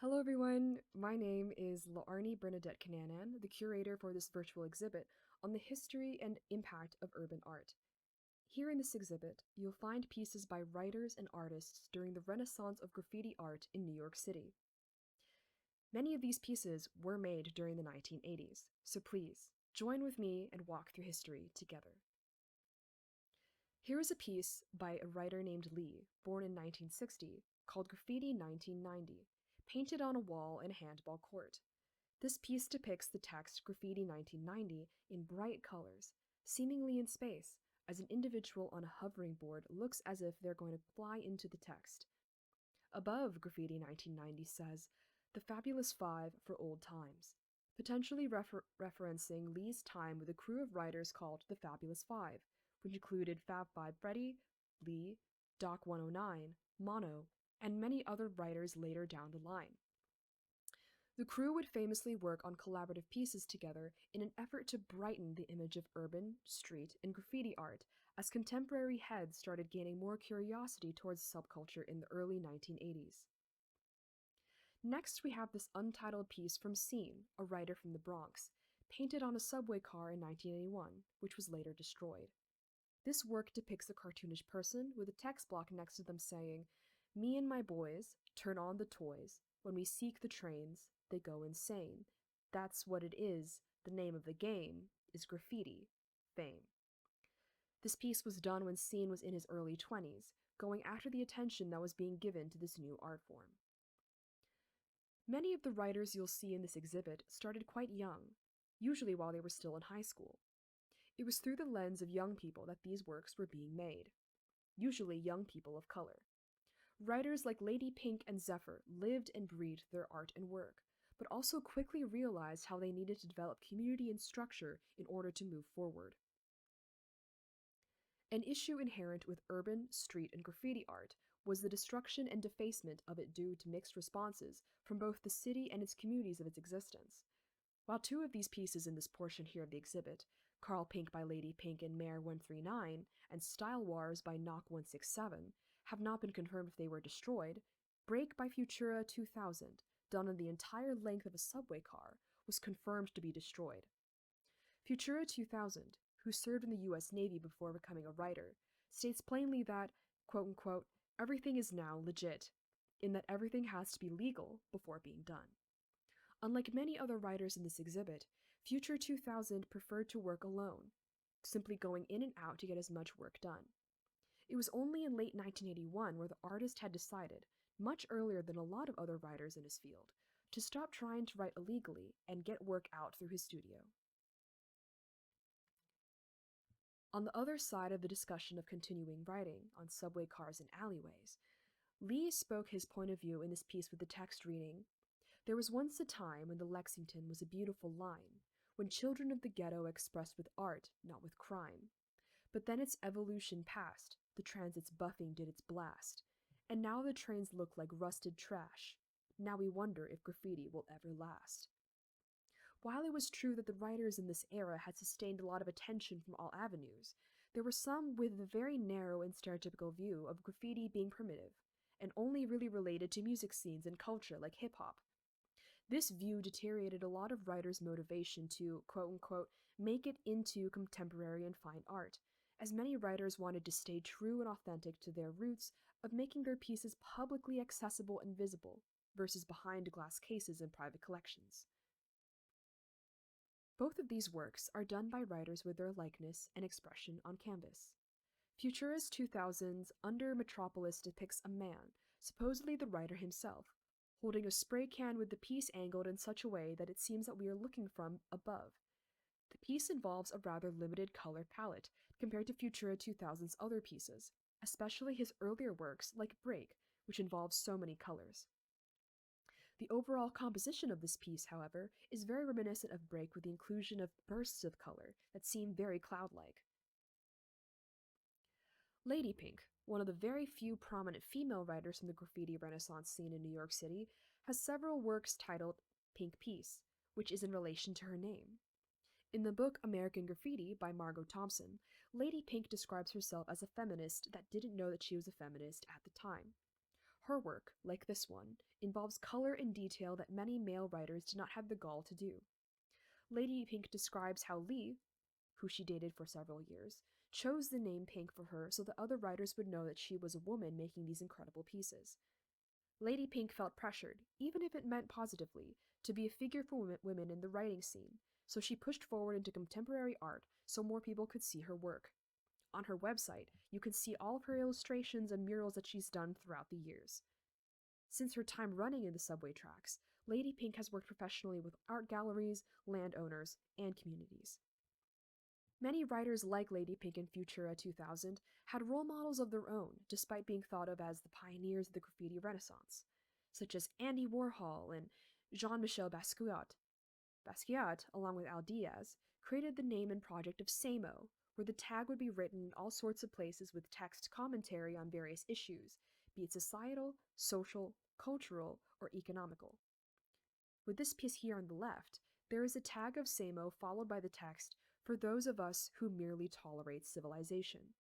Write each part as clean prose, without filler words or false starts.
Hello, everyone. My name is Laarni Bernadette Kananan, the curator for this virtual exhibit on the history and impact of urban art. Here in this exhibit, you'll find pieces by writers and artists during the Renaissance of graffiti art in New York City. Many of these pieces were made during the 1980s, so please join with me and walk through history together. Here is a piece by a writer named Lee, born in 1960, called Graffiti 1990, painted on a wall in a handball court. This piece depicts the text Graffiti 1990 in bright colors, seemingly in space, as an individual on a hovering board looks as if they're going to fly into the text. Above Graffiti 1990 says, "The Fabulous Five for Old Times," potentially referencing Lee's time with a crew of writers called the Fabulous Five, which included Fab Five Freddy, Lee, Doc 109, Mono, and many other writers later down the line. The crew would famously work on collaborative pieces together in an effort to brighten the image of urban, street, and graffiti art as contemporary heads started gaining more curiosity towards subculture in the early 1980s. Next, we have this untitled piece from Scene, a writer from the Bronx, painted on a subway car in 1981, which was later destroyed. This work depicts a cartoonish person with a text block next to them saying, "Me and my boys turn on the toys. When we seek the trains, they go insane. That's what it is. The name of the game is graffiti. Fame." This piece was done when Scene was in his early 20s, going after the attention that was being given to this new art form. Many of the writers you'll see in this exhibit started quite young, usually while they were still in high school. It was through the lens of young people that these works were being made, usually young people of color. Writers like Lady Pink and Zephyr lived and breathed their art and work, but also quickly realized how they needed to develop community and structure in order to move forward. An issue inherent with urban, street, and graffiti art was the destruction and defacement of it due to mixed responses from both the city and its communities of its existence. While two of these pieces in this portion here of the exhibit, Carl Pink by Lady Pink and Mare 139 and Style Wars by Knock 167, have not been confirmed if they were destroyed, Break by Futura 2000, done on the entire length of a subway car, was confirmed to be destroyed. Futura 2000, who served in the US Navy before becoming a writer, states plainly that, quote unquote, "everything is now legit, in that everything has to be legal before being done." Unlike many other writers in this exhibit, Future 2000 preferred to work alone, simply going in and out to get as much work done. It was only in late 1981 where the artist had decided, much earlier than a lot of other writers in his field, to stop trying to write illegally and get work out through his studio. On the other side of the discussion of continuing writing on subway cars and alleyways, Lee spoke his point of view in this piece with the text reading, "There was once a time when the Lexington was a beautiful line, when children of the ghetto expressed with art, not with crime. But then its evolution passed, the transit's buffing did its blast, and now the trains look like rusted trash. Now we wonder if graffiti will ever last." While it was true that the writers in this era had sustained a lot of attention from all avenues, there were some with a very narrow and stereotypical view of graffiti being primitive, and only really related to music scenes and culture like hip-hop. This view deteriorated a lot of writers' motivation to, quote unquote, make it into contemporary and fine art, as many writers wanted to stay true and authentic to their roots of making their pieces publicly accessible and visible, versus behind glass cases in private collections. Both of these works are done by writers with their likeness and expression on canvas. Futura's 2000's Under Metropolis depicts a man, supposedly the writer himself, holding a spray can with the piece angled in such a way that it seems that we are looking from above. The piece involves a rather limited color palette compared to Futura 2000's other pieces, especially his earlier works like Break, which involves so many colors. The overall composition of this piece, however, is very reminiscent of Break with the inclusion of bursts of color that seem very cloud-like. Lady Pink, one of the very few prominent female writers from the graffiti renaissance scene in New York City, has several works titled Pink Piece, which is in relation to her name. In the book American Graffiti by Margot Thompson, Lady Pink describes herself as a feminist that didn't know that she was a feminist at the time. Her work, like this one, involves color and detail that many male writers did not have the gall to do. Lady Pink describes how Lee, who she dated for several years, chose the name Pink for her so that other writers would know that she was a woman making these incredible pieces. Lady Pink felt pressured, even if it meant positively, to be a figure for women in the writing scene, so she pushed forward into contemporary art so more people could see her work. On her website, you can see all of her illustrations and murals that she's done throughout the years. Since her time running in the subway tracks, Lady Pink has worked professionally with art galleries, landowners, and communities. Many writers like Lady Pink and Futura 2000 had role models of their own, despite being thought of as the pioneers of the graffiti renaissance, such as Andy Warhol and Jean-Michel Basquiat. Basquiat, along with Al Diaz, created the name and project of Samo, where the tag would be written in all sorts of places with text commentary on various issues, be it societal, social, cultural, or economical. With this piece here on the left, there is a tag of Samo followed by the text, "For those of us who merely tolerate civilization,"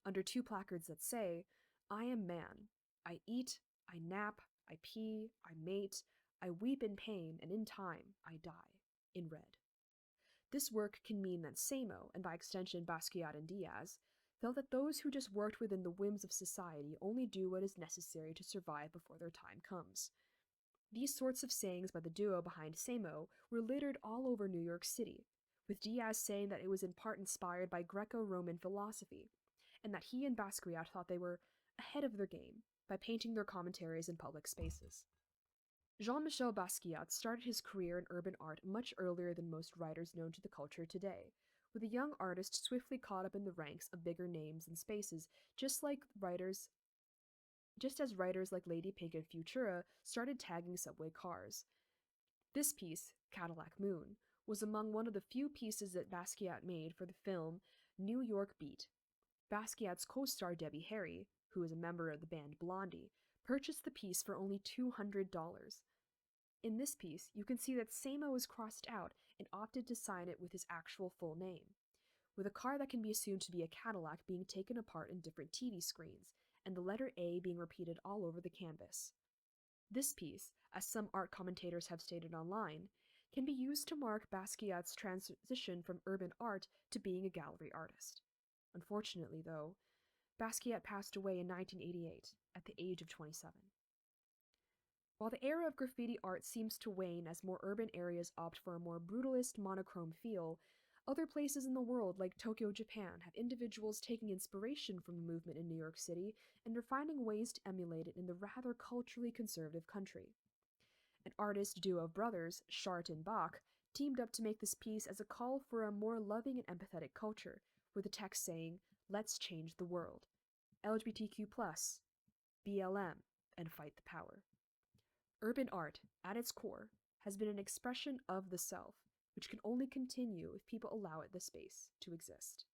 under two placards that say, "I am man. I eat, I nap, I pee, I mate, I weep in pain, and in time, I die," in red. This work can mean that Samo, and by extension Basquiat and Diaz, felt that those who just worked within the whims of society only do what is necessary to survive before their time comes. These sorts of sayings by the duo behind Samo were littered all over New York City, with Diaz saying that it was in part inspired by Greco-Roman philosophy, and that he and Basquiat thought they were ahead of their game by painting their commentaries in public spaces. Jean-Michel Basquiat started his career in urban art much earlier than most writers known to the culture today, with a young artist swiftly caught up in the ranks of bigger names and spaces, just as writers like Lady Pink and Futura started tagging subway cars. This piece, Cadillac Moon, was among one of the few pieces that Basquiat made for the film New York Beat. Basquiat's co-star Debbie Harry, who is a member of the band Blondie, purchased the piece for only $200. In this piece, you can see that Samo was crossed out and opted to sign it with his actual full name, with a car that can be assumed to be a Cadillac being taken apart in different TV screens, and the letter A being repeated all over the canvas. This piece, as some art commentators have stated online, can be used to mark Basquiat's transition from urban art to being a gallery artist. Unfortunately, though, Basquiat passed away in 1988 at the age of 27. While the era of graffiti art seems to wane as more urban areas opt for a more brutalist, monochrome feel, other places in the world, like Tokyo, Japan, have individuals taking inspiration from the movement in New York City and are finding ways to emulate it in the rather culturally conservative country. An artist duo of brothers, Chart and Bach, teamed up to make this piece as a call for a more loving and empathetic culture, with the text saying, "Let's change the world. LGBTQ+, BLM, and fight the power." Urban art, at its core, has been an expression of the self, which can only continue if people allow it the space to exist.